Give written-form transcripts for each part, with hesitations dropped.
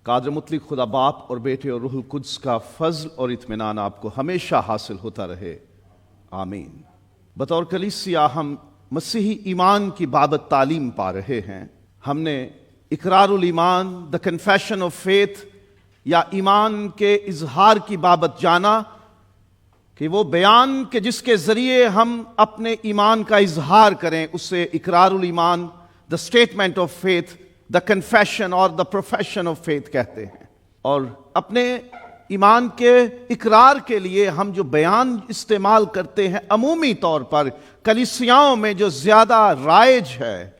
قادر مطلق خدا باپ اور بیٹے اور روح القدس کا فضل اور اطمینان آپ کو ہمیشہ حاصل ہوتا رہے، آمین۔ بطور کلیسیا ہم مسیحی ایمان کی بابت تعلیم پا رہے ہیں۔ ہم نے اقرار الایمان، دا کنفیشن آف فیتھ یا ایمان کے اظہار کی بابت جانا کہ وہ بیان کہ جس کے ذریعے ہم اپنے ایمان کا اظہار کریں اسے اقرار الایمان، the statement of faith, the confession اور دا پروفیشن آف فیتھ کہتے ہیں۔ اور اپنے ایمان کے اقرار کے لیے ہم جو بیان استعمال کرتے ہیں عمومی طور پر کلیسیاؤں میں جو زیادہ رائج ہے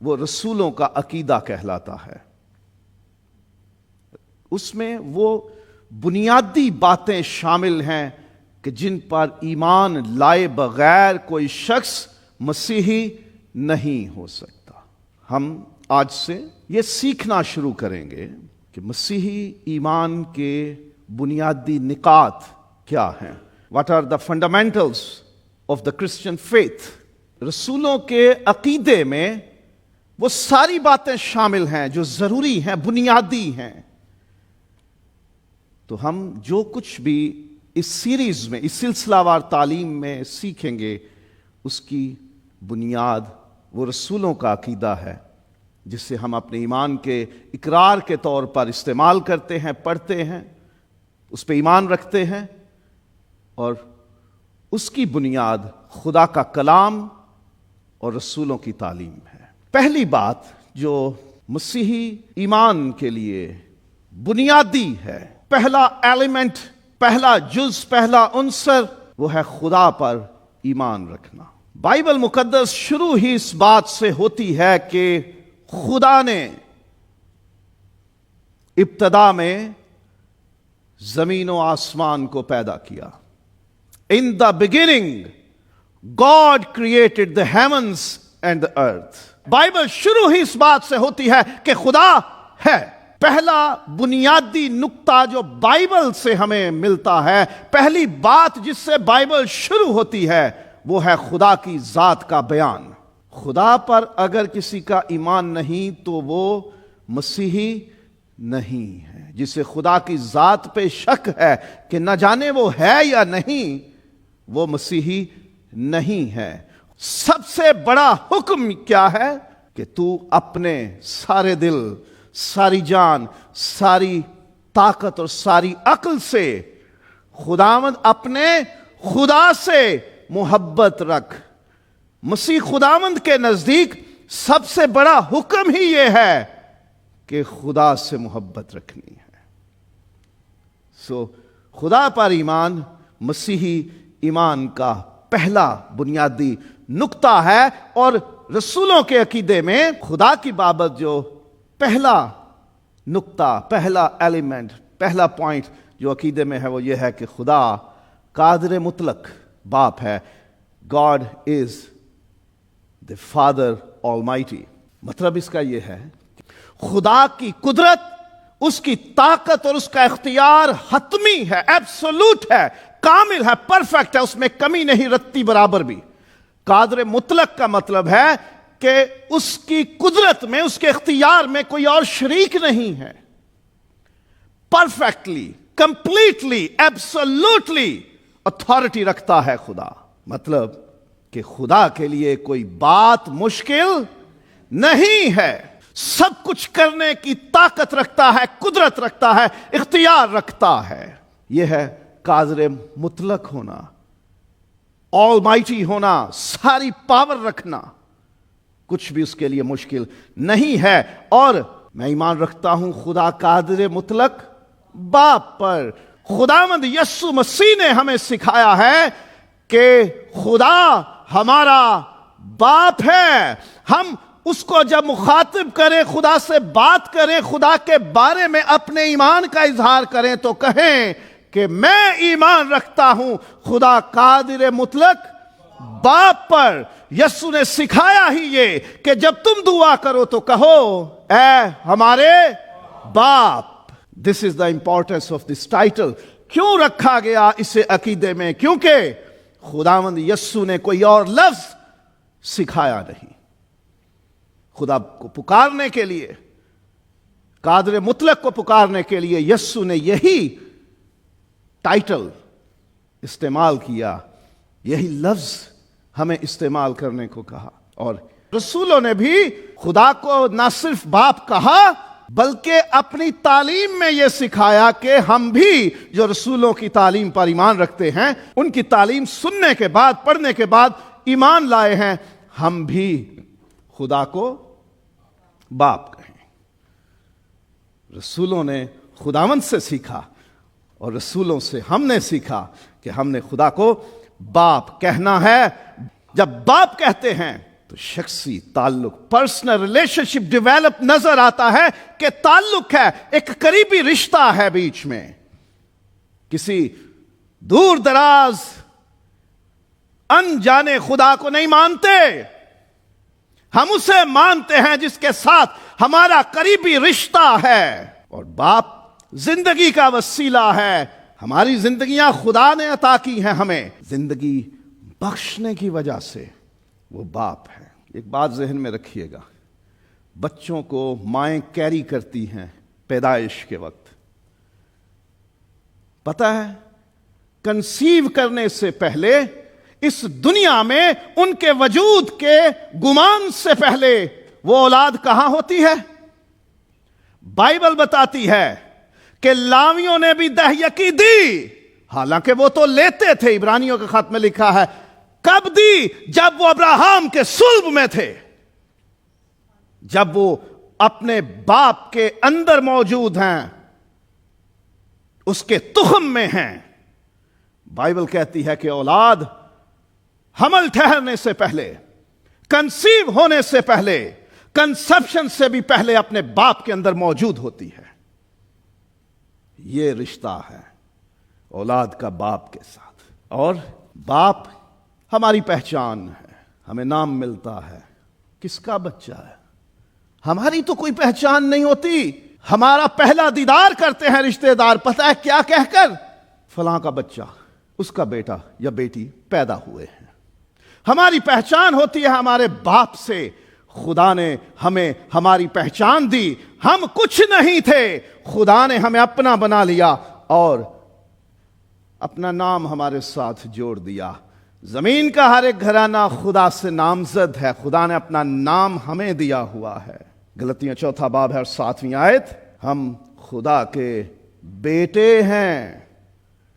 وہ رسولوں کا عقیدہ کہلاتا ہے۔ اس میں وہ بنیادی باتیں شامل ہیں کہ جن پر ایمان لائے بغیر کوئی شخص مسیحی نہیں ہو سکتا۔ ہم آج سے یہ سیکھنا شروع کریں گے کہ مسیحی ایمان کے بنیادی نکات کیا ہیں۔ What are the fundamentals of the Christian faith؟ رسولوں کے عقیدے میں وہ ساری باتیں شامل ہیں جو ضروری ہیں، بنیادی ہیں۔ تو ہم جو کچھ بھی اس سیریز میں، اس سلسلہ وار تعلیم میں سیکھیں گے اس کی بنیاد وہ رسولوں کا عقیدہ ہے جسے ہم اپنے ایمان کے اقرار کے طور پر استعمال کرتے ہیں، پڑھتے ہیں، اس پہ ایمان رکھتے ہیں، اور اس کی بنیاد خدا کا کلام اور رسولوں کی تعلیم ہے۔ پہلی بات جو مسیحی ایمان کے لیے بنیادی ہے، پہلا ایلیمنٹ، پہلا جز، پہلا عنصر، وہ ہے خدا پر ایمان رکھنا۔ بائبل مقدس شروع ہی اس بات سے ہوتی ہے کہ خدا نے ابتدا میں زمین و آسمان کو پیدا کیا۔ In the beginning, God created the heavens and the earth۔ Bible شروع ہی اس بات سے ہوتی ہے کہ خدا ہے۔ پہلا بنیادی نقطہ جو بائبل سے ہمیں ملتا ہے، پہلی بات جس سے بائبل شروع ہوتی ہے وہ ہے خدا کی ذات کا بیان۔ خدا پر اگر کسی کا ایمان نہیں تو وہ مسیحی نہیں ہے۔ جسے خدا کی ذات پہ شک ہے کہ نہ جانے وہ ہے یا نہیں، وہ مسیحی نہیں ہے۔ سب سے بڑا حکم کیا ہے کہ تو اپنے سارے دل، ساری جان، ساری طاقت اور ساری عقل سے خداوند اپنے خدا سے محبت رکھ۔ مسیح خداوند کے نزدیک سب سے بڑا حکم ہی یہ ہے کہ خدا سے محبت رکھنی ہے۔ خدا پر ایمان مسیحی ایمان کا پہلا بنیادی نقطہ ہے، اور رسولوں کے عقیدے میں خدا کی بابت جو پہلا نقطہ، پہلا ایلیمنٹ، پہلا پوائنٹ جو عقیدے میں ہے وہ یہ ہے کہ خدا قادر مطلق باپ ہے۔ God is the Father Almighty۔ مطلب اس کا یہ ہے خدا کی قدرت، اس کی طاقت اور اس کا اختیار حتمی ہے، ایبسولوٹ ہے، کامل ہے، پرفیکٹ ہے، اس میں کمی نہیں رتی برابر بھی۔ قادر مطلق کا مطلب ہے کہ اس کی قدرت میں، اس کے اختیار میں کوئی اور شریک نہیں ہے۔ پرفیکٹلی، کمپلیٹلی، ایبسولوٹلی اتھارٹی رکھتا ہے خدا۔ مطلب کہ خدا کے لیے کوئی بات مشکل نہیں ہے، سب کچھ کرنے کی طاقت رکھتا ہے، قدرت رکھتا ہے، اختیار رکھتا ہے۔ یہ ہے قادر مطلق ہونا، آل مائٹی ہونا، ساری پاور رکھنا، کچھ بھی اس کے لیے مشکل نہیں ہے۔ اور میں ایمان رکھتا ہوں خدا قادر مطلق باپ پر۔ خداوند یسوع مسیح نے ہمیں سکھایا ہے کہ خدا ہمارا باپ ہے۔ ہم اس کو جب مخاطب کریں، خدا سے بات کریں، خدا کے بارے میں اپنے ایمان کا اظہار کریں تو کہیں کہ میں ایمان رکھتا ہوں خدا قادر مطلق باپ پر۔ یسوع نے سکھایا ہی یہ کہ جب تم دعا کرو تو کہو اے ہمارے باپ۔ This is the importance of this title۔ کیوں رکھا گیا اسے عقیدے میں؟ کیونکہ خداوند یسوع نے کوئی اور لفظ سکھایا نہیں۔ خدا کو پکارنے کے لیے قادر مطلق کو پکارنے کے لیے یسوع نے یہی ٹائٹل استعمال کیا، یہی لفظ ہمیں استعمال کرنے کو کہا. اور رسولوں نے بھی خدا کو نہ صرف باپ کہا بلکہ اپنی تعلیم میں یہ سکھایا کہ ہم بھی جو رسولوں کی تعلیم پر ایمان رکھتے ہیں، ان کی تعلیم سننے کے بعد، پڑھنے کے بعد ایمان لائے ہیں، ہم بھی خدا کو باپ کہیں. رسولوں نے خداوند سے سیکھا اور رسولوں سے ہم نے سیکھا کہ ہم نے خدا کو باپ کہنا ہے. جب باپ کہتے ہیں تو شخصی تعلق، پرسنل ریلیشن شپ ڈیویلپ نظر آتا ہے کہ تعلق ہے، ایک قریبی رشتہ ہے بیچ میں. کسی دور دراز انجانے خدا کو نہیں مانتے، ہم اسے مانتے ہیں جس کے ساتھ ہمارا قریبی رشتہ ہے. اور باپ زندگی کا وسیلہ ہے. ہماری زندگیاں خدا نے عطا کی ہیں ہمیں زندگی بخشنے کی وجہ سے، وہ باپ ہے. ایک بات ذہن میں رکھیے گا، بچوں کو مائیں کیری کرتی ہیں پیدائش کے وقت. پتہ ہے کنسیو کرنے سے پہلے اس دنیا میں ان کے وجود کے گمان سے پہلے وہ اولاد کہاں ہوتی ہے؟ بائبل بتاتی ہے کہ لاویوں نے بھی دہیکی دی، حالانکہ وہ تو لیتے تھے. عبرانیوں کے خط میں لکھا ہے کب دی؟ جب وہ ابراہیم کے صلب میں تھے، جب وہ اپنے باپ کے اندر موجود ہیں، اس کے تخم میں ہیں. بائبل کہتی ہے کہ اولاد حمل ٹھہرنے سے پہلے، کنسیو ہونے سے پہلے، کنسپشن سے بھی پہلے اپنے باپ کے اندر موجود ہوتی ہے. یہ رشتہ ہے اولاد کا باپ کے ساتھ. اور باپ ہماری پہچان ہے، ہمیں نام ملتا ہے. کس کا بچہ ہے؟ ہماری تو کوئی پہچان نہیں ہوتی. ہمارا پہلا دیدار کرتے ہیں رشتہ دار، پتہ ہے کیا کہہ کر؟ فلاں کا بچہ، اس کا بیٹا یا بیٹی پیدا ہوئے ہیں. ہماری پہچان ہوتی ہے ہمارے باپ سے. خدا نے ہمیں ہماری پہچان دی. ہم کچھ نہیں تھے، خدا نے ہمیں اپنا بنا لیا اور اپنا نام ہمارے ساتھ جوڑ دیا. زمین کا ہر ایک گھرانہ خدا سے نامزد ہے. خدا نے اپنا نام ہمیں دیا ہوا ہے. غلطیاں 4 باب ہے اور 7ویں آیت. ہم خدا کے بیٹے ہیں.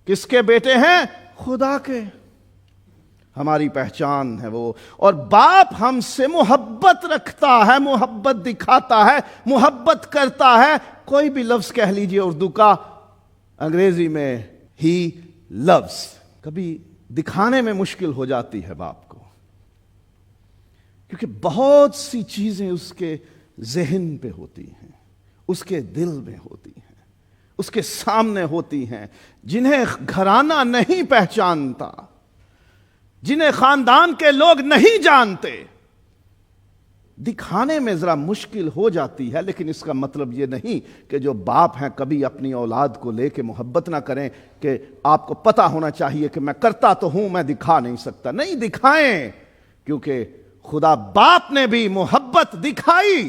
کس کے بیٹے ہیں؟ خدا کے. ہماری پہچان ہے وہ. اور باپ ہم سے محبت رکھتا ہے، محبت دکھاتا ہے، محبت کرتا ہے. کوئی بھی لفظ کہہ لیجئے اردو کا، انگریزی میں ہی لفظ کبھی دکھانے میں مشکل ہو جاتی ہے باپ کو، کیونکہ بہت سی چیزیں اس کے ذہن پہ ہوتی ہیں، اس کے دل میں ہوتی ہیں، اس کے سامنے ہوتی ہیں، جنہیں گھرانہ نہیں پہچانتا، جنہیں خاندان کے لوگ نہیں جانتے. دکھانے میں ذرا مشکل ہو جاتی ہے، لیکن اس کا مطلب یہ نہیں کہ جو باپ ہیں کبھی اپنی اولاد کو لے کے محبت نہ کریں کہ آپ کو پتہ ہونا چاہیے کہ میں کرتا تو ہوں، میں دکھا نہیں سکتا. نہیں، دکھائیں، کیونکہ خدا باپ نے بھی محبت دکھائی.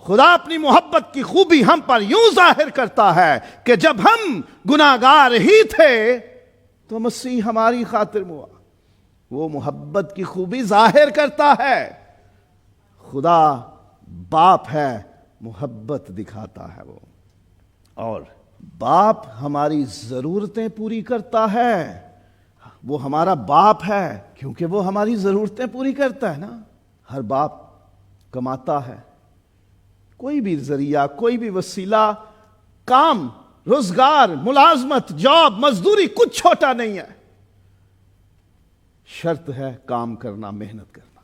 خدا اپنی محبت کی خوبی ہم پر یوں ظاہر کرتا ہے کہ جب ہم گناہگار ہی تھے تو مسیح ہماری خاطر ہوا. وہ محبت کی خوبی ظاہر کرتا ہے. خدا باپ ہے، محبت دکھاتا ہے وہ. اور باپ ہماری ضرورتیں پوری کرتا ہے. وہ ہمارا باپ ہے کیونکہ وہ ہماری ضرورتیں پوری کرتا ہے نا. ہر باپ کماتا ہے. کوئی بھی ذریعہ، کوئی بھی وسیلہ، کام، روزگار، ملازمت، جاب، مزدوری کچھ چھوٹا نہیں ہے. شرط ہے کام کرنا، محنت کرنا،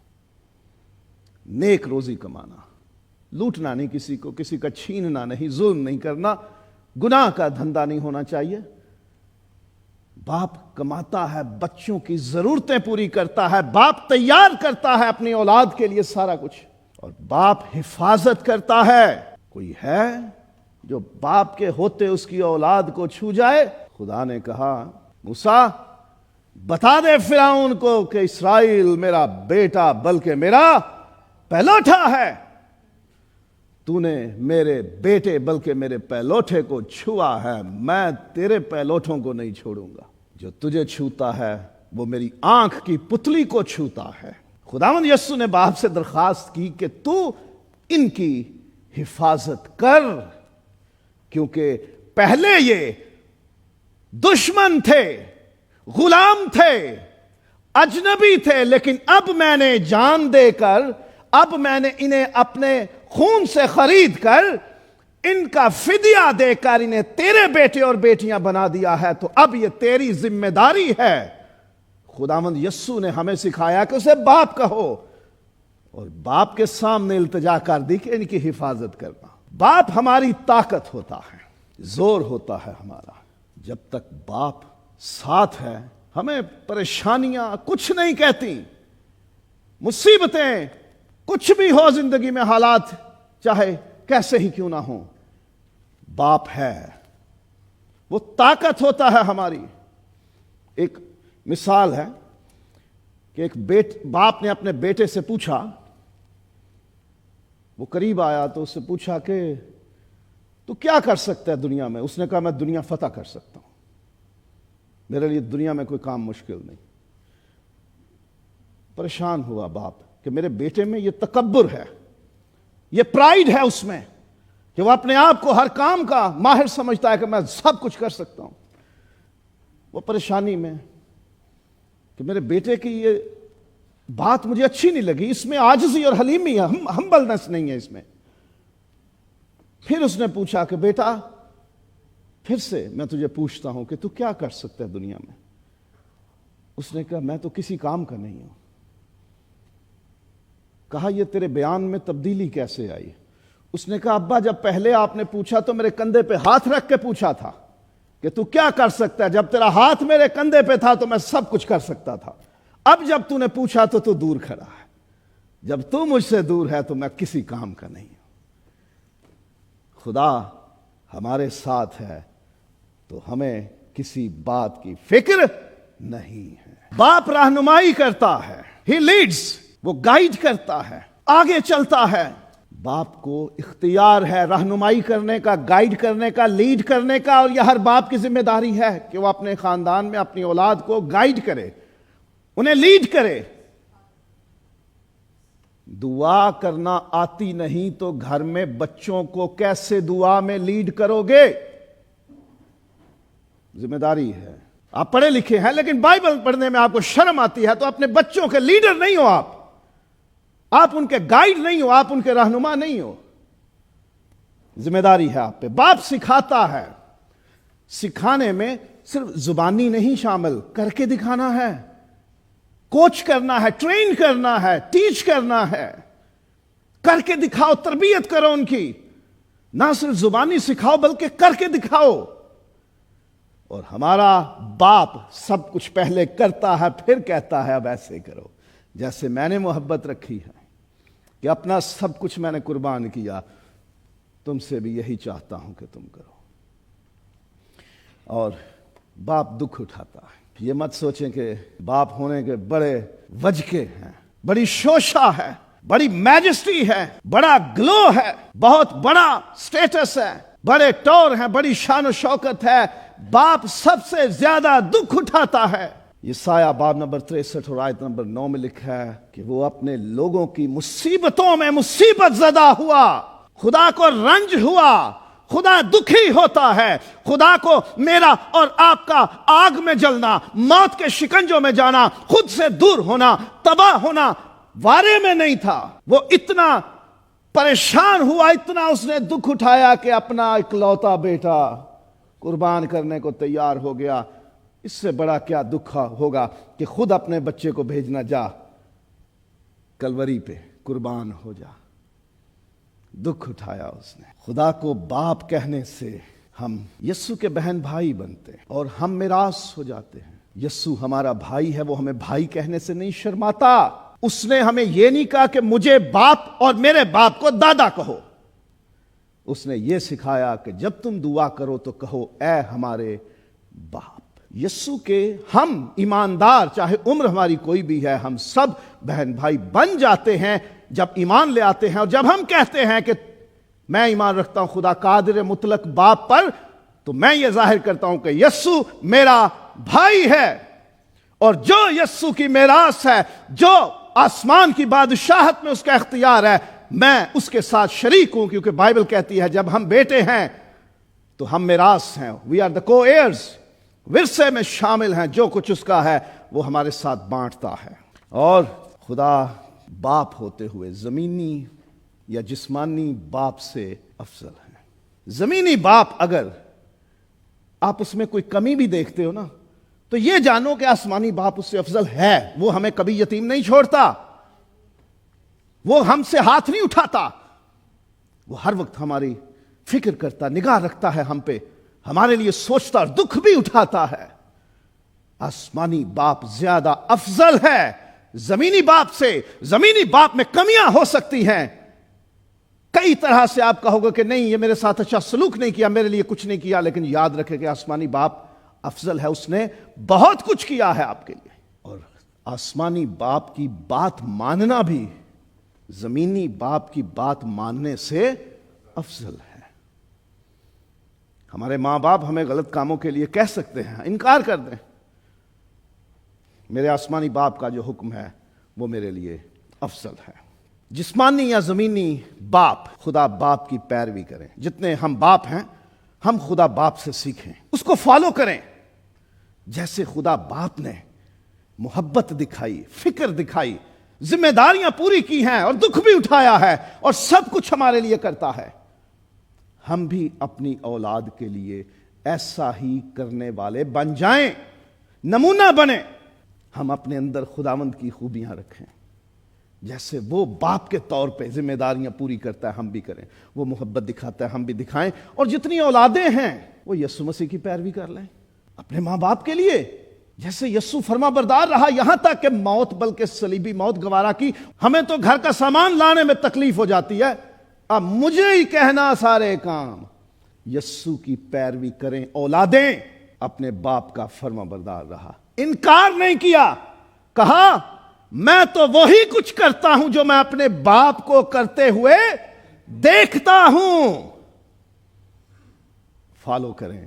نیک روزی کمانا، لوٹنا نہیں کسی کو، کسی کا چھیننا نہیں، ظلم نہیں کرنا، گناہ کا دھندا نہیں ہونا چاہیے. باپ کماتا ہے، بچوں کی ضرورتیں پوری کرتا ہے، باپ تیار کرتا ہے اپنی اولاد کے لیے سارا کچھ، اور باپ حفاظت کرتا ہے. کوئی ہے جو باپ کے ہوتے اس کی اولاد کو چھو جائے؟ خدا نے کہا موسیٰ بتا دے فرعون کو کہ اسرائیل میرا بیٹا بلکہ میرا پہلوٹا ہے. تو نے میرے بیٹے بلکہ میرے پہلوٹے کو چھوا ہے، میں تیرے پہلوٹوں کو نہیں چھوڑوں گا۔ جو تجھے چھوتا ہے وہ میری آنکھ کی پتلی کو چھوتا ہے۔ خداوند یسوع نے باپ سے درخواست کی کہ تو ان کی حفاظت کر، کیونکہ پہلے یہ دشمن تھے، غلام تھے، اجنبی تھے، لیکن اب میں نے جان دے کر، اب میں نے انہیں اپنے خون سے خرید کر، ان کا فدیہ دے کر انہیں تیرے بیٹے اور بیٹیاں بنا دیا ہے، تو اب یہ تیری ذمہ داری ہے۔ خداوند یسوع نے ہمیں سکھایا کہ اسے باپ کہو، اور باپ کے سامنے التجا کر دی کہ ان کی حفاظت کرنا۔ باپ ہماری طاقت ہوتا ہے، زور ہوتا ہے ہمارا۔ جب تک باپ ساتھ ہے ہمیں پریشانیاں کچھ نہیں کہتی، مصیبتیں کچھ بھی ہو زندگی میں، حالات چاہے کیسے ہی کیوں نہ ہوں، باپ ہے، وہ طاقت ہوتا ہے ہماری۔ ایک مثال ہے کہ ایک باپ نے اپنے بیٹے سے پوچھا، وہ قریب آیا تو اس سے پوچھا کہ تو کیا کر سکتا ہے دنیا میں؟ اس نے کہا میں دنیا فتح کر سکتا ہوں، میرے لیے دنیا میں کوئی کام مشکل نہیں۔ پریشان ہوا باپ کہ میرے بیٹے میں یہ تکبر ہے، یہ پرائیڈ ہے اس میں کہ وہ اپنے آپ کو ہر کام کا ماہر سمجھتا ہے کہ میں سب کچھ کر سکتا ہوں۔ وہ پریشانی میں کہ میرے بیٹے کی یہ بات مجھے اچھی نہیں لگی، اس میں عاجزی اور حلیمی ہے، ہمبلنس نہیں ہے اس میں۔ پھر اس نے پوچھا کہ بیٹا پھر سے میں تجھے پوچھتا ہوں کہ تو کیا کر سکتا ہے دنیا میں؟ اس نے کہا میں تو کسی کام کا نہیں ہوں۔ کہا یہ تیرے بیان میں تبدیلی کیسے آئی؟ اس نے کہا ابا جب پہلے آپ نے پوچھا تو میرے کندھے پہ ہاتھ رکھ کے پوچھا تھا کہ تو کیا کر سکتا ہے، جب تیرا ہاتھ میرے کندھے پہ تھا تو میں سب کچھ کر سکتا تھا، اب جب تو نے پوچھا تو تو دور کھڑا ہے، جب تو مجھ سے دور ہے تو میں کسی کام کا نہیں ہوں۔ خدا ہمارے ساتھ ہے تو ہمیں کسی بات کی فکر نہیں ہے۔ باپ رہنمائی کرتا ہے، ہی لیڈز، وہ گائیڈ کرتا ہے، آگے چلتا ہے۔ باپ کو اختیار ہے رہنمائی کرنے کا، گائیڈ کرنے کا، لیڈ کرنے کا، اور یہ ہر باپ کی ذمہ داری ہے کہ وہ اپنے خاندان میں اپنی اولاد کو گائیڈ کرے، انہیں لیڈ کرے۔ دعا کرنا آتی نہیں تو گھر میں بچوں کو کیسے دعا میں لیڈ کرو گے؟ ذمہ داری ہے۔ آپ پڑھے لکھے ہیں لیکن بائبل پڑھنے میں آپ کو شرم آتی ہے تو اپنے بچوں کے لیڈر نہیں ہو، آپ ان کے گائیڈ نہیں ہو، آپ ان کے رہنما نہیں ہو۔ ذمہ داری ہے آپ پہ۔ باپ سکھاتا ہے، سکھانے میں صرف زبانی نہیں شامل، کر کے دکھانا ہے، کوچ کرنا ہے، ٹرین کرنا ہے، ٹیچ کرنا ہے، کر کے دکھاؤ، تربیت کرو ان کی، نہ صرف زبانی سکھاؤ بلکہ کر کے دکھاؤ۔ اور ہمارا باپ سب کچھ پہلے کرتا ہے پھر کہتا ہے اب ایسے کرو، جیسے میں نے محبت رکھی ہے کہ اپنا سب کچھ میں نے قربان کیا، تم سے بھی یہی چاہتا ہوں کہ تم کرو۔ اور باپ دکھ اٹھاتا ہے۔ یہ مت سوچیں کہ باپ ہونے کے بڑے وجکے ہیں، بڑی شوشہ ہے، بڑی میجسٹی ہے، بڑا گلو ہے، بہت بڑا سٹیٹس ہے، بڑے ٹور ہیں، بڑی شان و شوکت ہے۔ باپ سب سے زیادہ دکھ اٹھاتا ہے۔ یسایہ باب نمبر 63 اور آیت نمبر 9 میں لکھا ہے کہ وہ اپنے لوگوں کی مصیبتوں میں مصیبت زدہ ہوا، خدا کو رنج ہوا، خدا دکھی ہوتا ہے، خدا کو میرا اور آپ کا آگ میں جلنا، موت کے شکنجوں میں جانا، خود سے دور ہونا، تباہ ہونا وارے میں نہیں تھا۔ وہ اتنا پریشان ہوا، اتنا اس نے دکھ اٹھایا کہ اپنا اکلوتا بیٹا قربان کرنے کو تیار ہو گیا۔ اس سے بڑا کیا دکھ ہوگا کہ خود اپنے بچے کو بھیجنا، جا کلوری پہ قربان ہو جا۔ دکھ اٹھایا اس نے۔ خدا کو باپ کہنے سے ہم یسوع کے بہن بھائی بنتے ہیں اور ہم میراث ہو جاتے ہیں۔ یسوع ہمارا بھائی ہے، وہ ہمیں بھائی کہنے سے نہیں شرماتا۔ اس نے ہمیں یہ نہیں کہا کہ مجھے باپ اور میرے باپ کو دادا کہو، اس نے یہ سکھایا کہ جب تم دعا کرو تو کہو اے ہمارے باپ۔ یسوع کے ہم ایماندار، چاہے عمر ہماری کوئی بھی ہے، ہم سب بہن بھائی بن جاتے ہیں جب ایمان لے آتے ہیں، اور جب ہم کہتے ہیں کہ میں ایمان رکھتا ہوں خدا قادر مطلق باپ پر، تو میں یہ ظاہر کرتا ہوں کہ یسوع میرا بھائی ہے، اور جو یسوع کی میراث ہے، جو آسمان کی بادشاہت میں اس کا اختیار ہے، میں اس کے ساتھ شریک ہوں، کیونکہ بائبل کہتی ہے جب ہم بیٹے ہیں تو ہم میراث ہیں، وی آر دا کو ایئرز، ورثے میں شامل ہیں، جو کچھ اس کا ہے وہ ہمارے ساتھ بانٹتا ہے۔ اور خدا باپ ہوتے ہوئے زمینی یا جسمانی باپ سے افضل ہے۔ زمینی باپ اگر آپ اس میں کوئی کمی بھی دیکھتے ہو نا، تو یہ جانو کہ آسمانی باپ اس سے افضل ہے۔ وہ ہمیں کبھی یتیم نہیں چھوڑتا، وہ ہم سے ہاتھ نہیں اٹھاتا، وہ ہر وقت ہماری فکر کرتا، نگاہ رکھتا ہے ہم پہ، ہمارے لیے سوچتا اور دکھ بھی اٹھاتا ہے۔ آسمانی باپ زیادہ افضل ہے زمینی باپ سے۔ زمینی باپ میں کمیاں ہو سکتی ہیں، کئی طرح سے آپ کہو گے کہ نہیں یہ میرے ساتھ اچھا سلوک نہیں کیا، میرے لیے کچھ نہیں کیا، لیکن یاد رکھے کہ آسمانی باپ افضل ہے، اس نے بہت کچھ کیا ہے آپ کے لیے۔ اور آسمانی باپ کی بات ماننا بھی زمینی باپ کی بات ماننے سے افضل ہے۔ ہمارے ماں باپ ہمیں غلط کاموں کے لیے کہہ سکتے ہیں، انکار کر دیں، میرے آسمانی باپ کا جو حکم ہے وہ میرے لیے افضل ہے۔ جسمانی یا زمینی باپ، خدا باپ کی پیروی کریں۔ جتنے ہم باپ ہیں، ہم خدا باپ سے سیکھیں، اس کو فالو کریں۔ جیسے خدا باپ نے محبت دکھائی، فکر دکھائی، ذمہ داریاں پوری کی ہیں اور دکھ بھی اٹھایا ہے اور سب کچھ ہمارے لیے کرتا ہے، ہم بھی اپنی اولاد کے لیے ایسا ہی کرنے والے بن جائیں، نمونہ بنیں۔ ہم اپنے اندر خداوند کی خوبیاں رکھیں، جیسے وہ باپ کے طور پہ ذمہ داریاں پوری کرتا ہے ہم بھی کریں، وہ محبت دکھاتا ہے ہم بھی دکھائیں، اور جتنی اولادیں ہیں وہ یسوع مسیح کی پیروی کر لیں اپنے ماں باپ کے لیے۔ جیسے یسوع فرما بردار رہا یہاں تک کہ موت، بلکہ صلیبی موت گوارا کی۔ ہمیں تو گھر کا سامان لانے میں تکلیف ہو جاتی ہے، اب مجھے ہی کہنا سارے کام۔ یسوع کی پیروی کریں، اولادیں اپنے باپ کا فرما بردار رہا، انکار نہیں کیا، کہا میں تو وہی کچھ کرتا ہوں جو میں اپنے باپ کو کرتے ہوئے دیکھتا ہوں۔ فالو کریں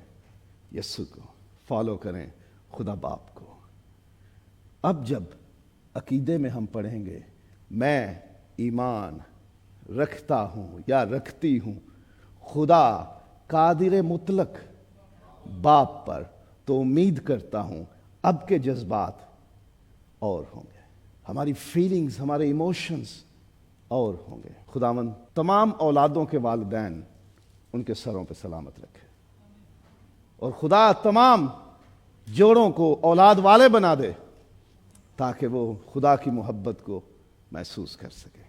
یسوع کو، فالو کریں خدا باپ کو۔ اب جب عقیدے میں ہم پڑھیں گے میں ایمان رکھتا ہوں یا رکھتی ہوں خدا قادر مطلق باپ پر، تو امید کرتا ہوں اب کے جذبات اور ہوں گے، ہماری فیلنگز، ہمارے ایموشنز اور ہوں گے۔ خداوند تمام اولادوں کے والدین ان کے سروں پہ سلامت رکھے، اور خدا تمام جوڑوں کو اولاد والے بنا دے تاکہ وہ خدا کی محبت کو محسوس کر سکے۔